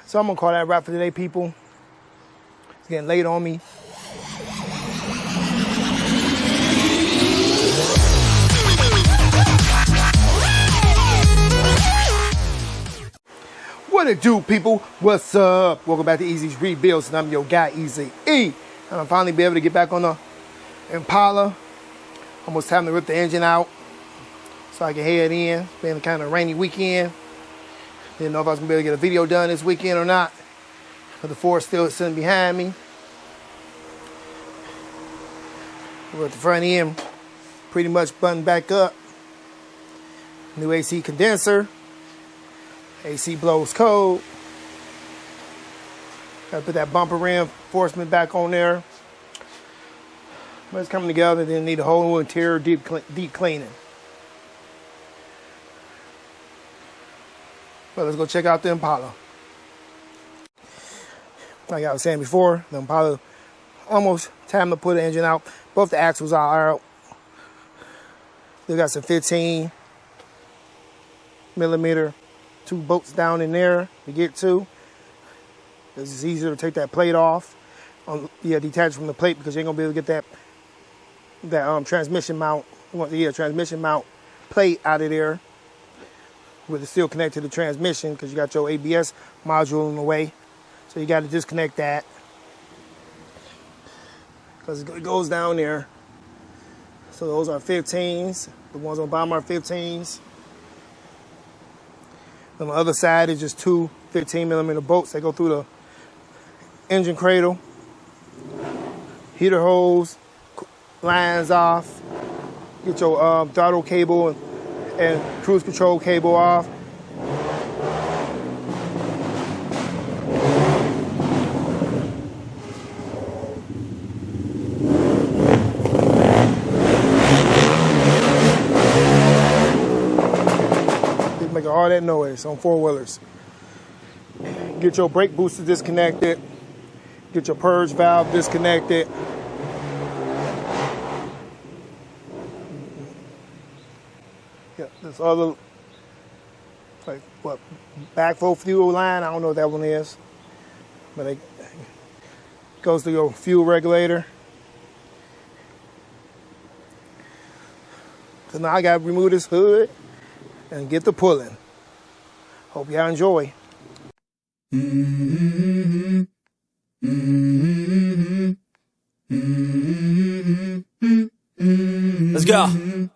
So I'm gonna call that a wrap for today, people. It's getting late on me. What it do, people? What's up? Welcome back to Easy's Rebuilds, and I'm your guy, Easy E. And I'm finally be able to get back on the Impala. Almost time to rip the engine out so I can head in. It's been kind of a rainy weekend. Didn't know if I was gonna be able to get a video done this weekend or not, but the Ford's still sitting behind me. We're at the front end, pretty much buttoned back up. New AC condenser. AC blows cold. Gotta put that bumper reinforcement back on there. But it's coming together. Then need a whole new interior deep cleaning. But let's go check out the Impala. Like I was saying before, the Impala, almost time to put the engine out. Both the axles are out. They got some 15 millimeter, 2 bolts down in there to get to. It's easier to take that plate off. Detach from the plate because you ain't gonna be able to get that transmission mount. Transmission mount plate out of there. With it still connected to the transmission because you got your ABS module in the way. So you got to disconnect that. Because it goes down there. So those are 15s. The ones on the bottom are 15s. On the other side is just 2 15 millimeter bolts that go through the engine cradle. Heater hose, lines off. Get your throttle cable and cruise control cable off. It's making all that noise on 4-wheelers. Get your brake booster disconnected. Get your purge valve disconnected. Yeah, this other, like, what, backflow fuel line? I don't know what that one is. But it goes to your fuel regulator. So now I got to remove this hood and get the pulling. Hope y'all enjoy. Let's go.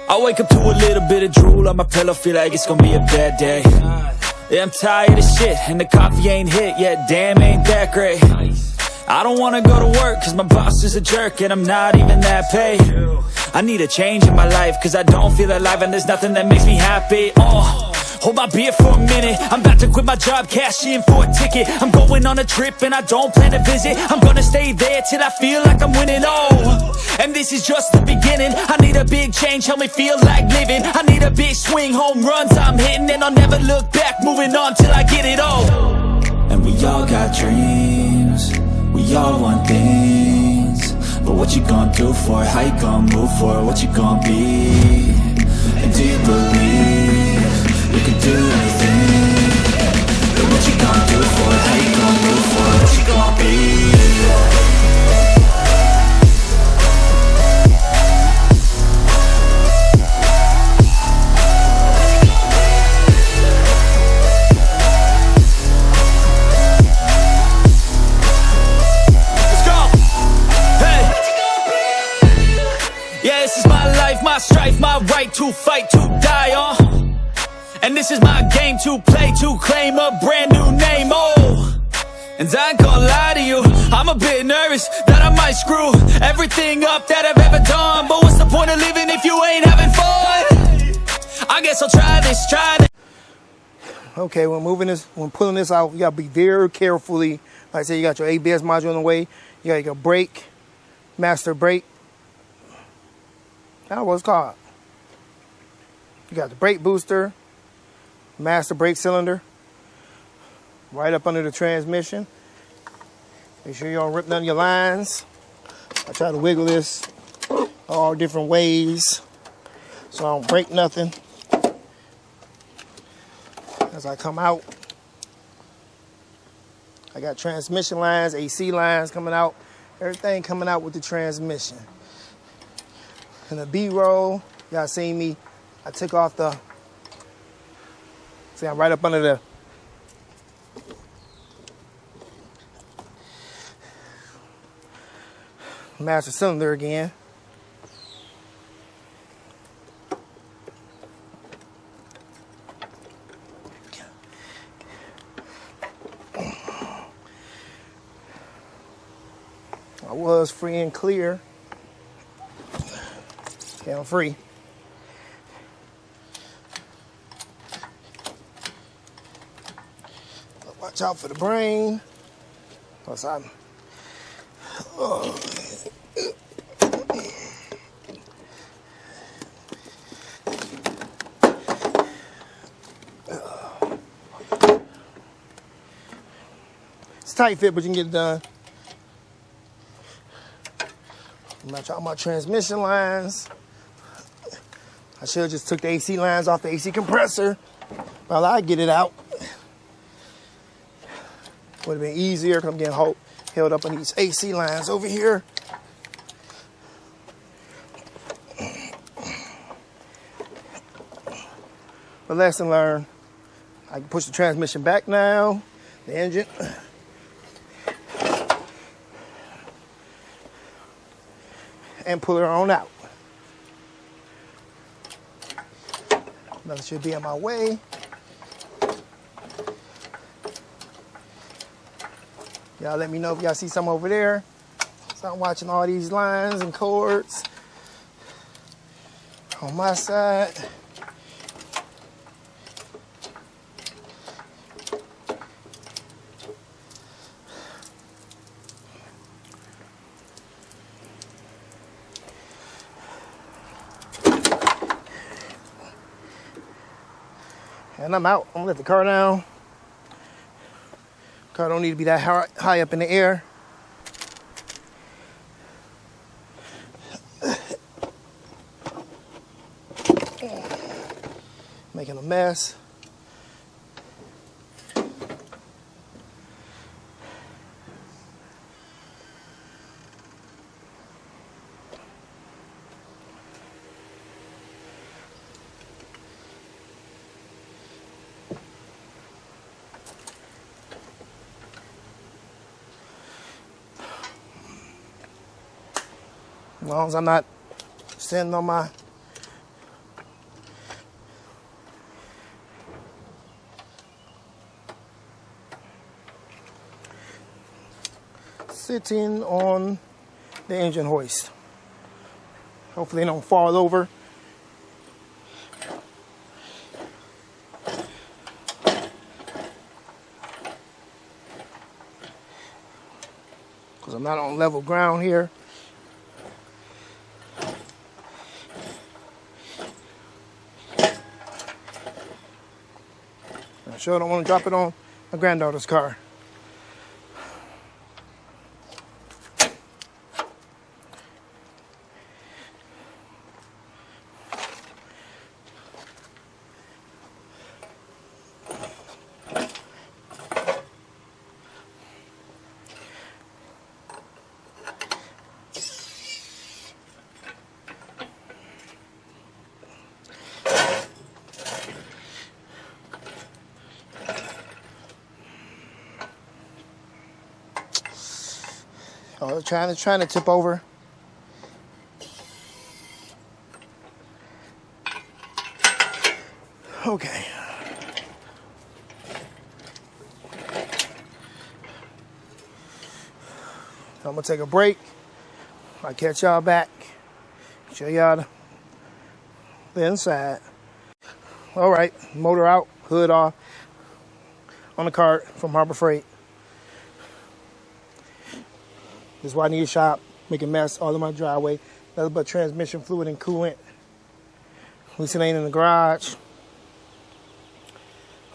I wake up to a little bit of drool on my pillow, feel like it's gonna be a bad day. Yeah, I'm tired of shit, and the coffee ain't hit yet, damn, ain't that great. I don't wanna go to work, cause my boss is a jerk, and I'm not even that paid. I need a change in my life, cause I don't feel alive, and there's nothing that makes me happy. Hold my beer for a minute, I'm about to quit my job, cash in for a ticket. I'm going on a trip and I don't plan to visit. I'm gonna stay there till I feel like I'm winning, and this is just the beginning. I need a big change, help me feel like living. I need a big swing, home runs I'm hitting, and I'll never look back, moving on till I get it all. And we all got dreams, we all want things, but what you gonna do for it? How you gonna move for it? What you gonna be? And do you believe you can do anything? But what you gonna do for it? How you gonna move for it? What you gonna be? Let's go! Hey! Yeah, this is my life, my strife, my right to fight, to die, and this is my game to play, to claim a brand new name, and I ain't gonna lie to you, I'm a bit nervous that I might screw everything up that I've ever done. But what's the point of living if you ain't having fun? I guess I'll try this. Okay, when pulling this out, you gotta be very carefully. Like I said, you got your ABS module in the way. You got your brake, master brake. That's what it's called. You got the brake booster, master brake cylinder, right up under the transmission. Make sure you don't rip none of your lines. I try to wiggle this all different ways so I don't break nothing as I come out. I got transmission lines, AC lines coming out, everything coming out with the transmission. In the B-roll, y'all seen me, I took off the, see I'm right up under the master cylinder again. I was free and clear. Okay, I'm free. Watch out for the brain. Plus I'm, it's tight fit, but you can get it done. Match out my transmission lines. I should have just took the AC lines off the AC compressor while I get it out. Would have been easier because I'm getting held up on these AC lines over here. But lesson learned. I can push the transmission back now, the engine. And pull her on out. Nothing should be in my way. Y'all let me know if y'all see something over there. So I'm watching all these lines and cords on my side. And I'm out. I'm gonna let the car down. Car don't need to be that high up in the air. Making a mess. As long as I'm not sitting on my the engine hoist. Hopefully they don't fall over. Because I'm not on level ground here. I sure don't want to drop it on my granddaughter's car. Oh, trying to tip over. Okay. I'm gonna take a break. I'll catch y'all back. Show y'all the inside. All right, motor out, hood off on the cart from Harbor Freight. This is why I need a shop, making mess all in my driveway. Nothing but transmission fluid and coolant. At least it ain't in the garage.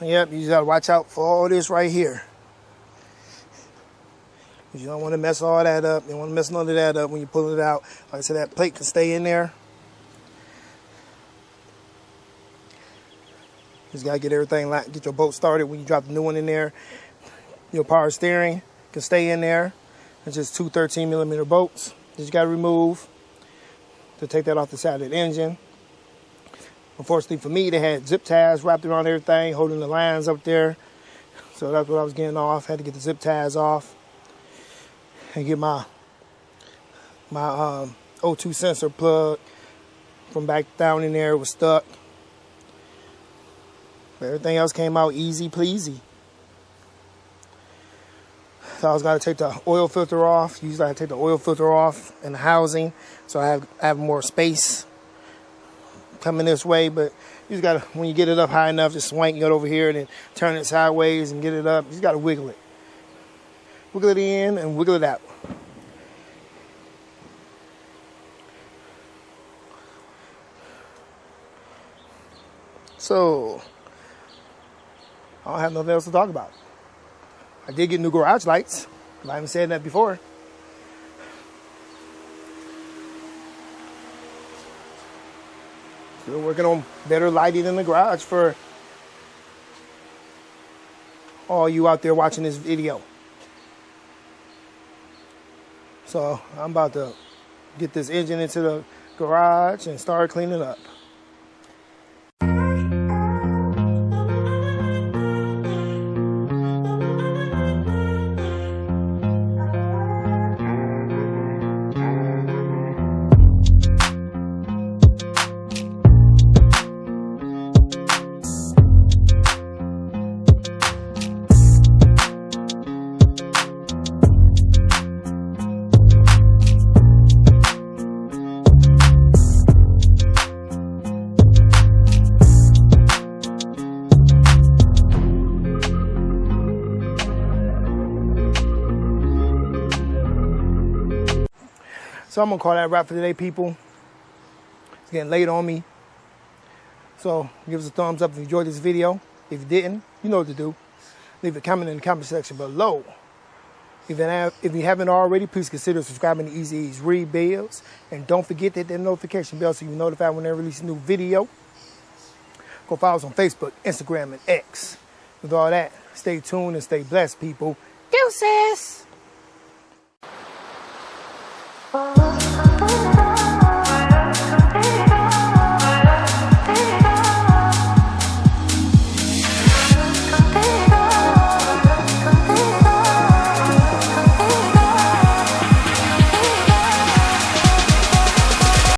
Yep, you just gotta watch out for all this right here. You don't want to mess all that up. You don't want to mess none of that up when you pull it out. Like I said, that plate can stay in there. Just gotta get everything, get your boat started when you drop the new one in there. Your power steering can stay in there. It's just two 13mm bolts that you got to remove to take that off the side of the engine. Unfortunately for me, they had zip ties wrapped around everything, holding the lines up there. So that's what I was getting off. Had to get the zip ties off and get my O2 sensor plug from back down in there. It was stuck. But everything else came out easy pleasy. So I was going to take the oil filter off. Usually I take the oil filter off in the housing so I have more space coming this way. But you just got to, when you get it up high enough, just swank it over here and then turn it sideways and get it up. You just got to wiggle it. Wiggle it in and wiggle it out. So I don't have nothing else to talk about. I did get new garage lights. I haven't said that before. Still working on better lighting in the garage for all you out there watching this video. So I'm about to get this engine into the garage and start cleaning up. So I'm going to call that a wrap for today, people. It's getting late on me. So give us a thumbs up if you enjoyed this video. If you didn't, you know what to do. Leave a comment in the comment section below. If you haven't already, please consider subscribing to Easy E's Read Bills. And don't forget to hit that notification bell so you're notified when I release a new video. Go follow us on Facebook, Instagram, and X. With all that, stay tuned and stay blessed, people. Deuces!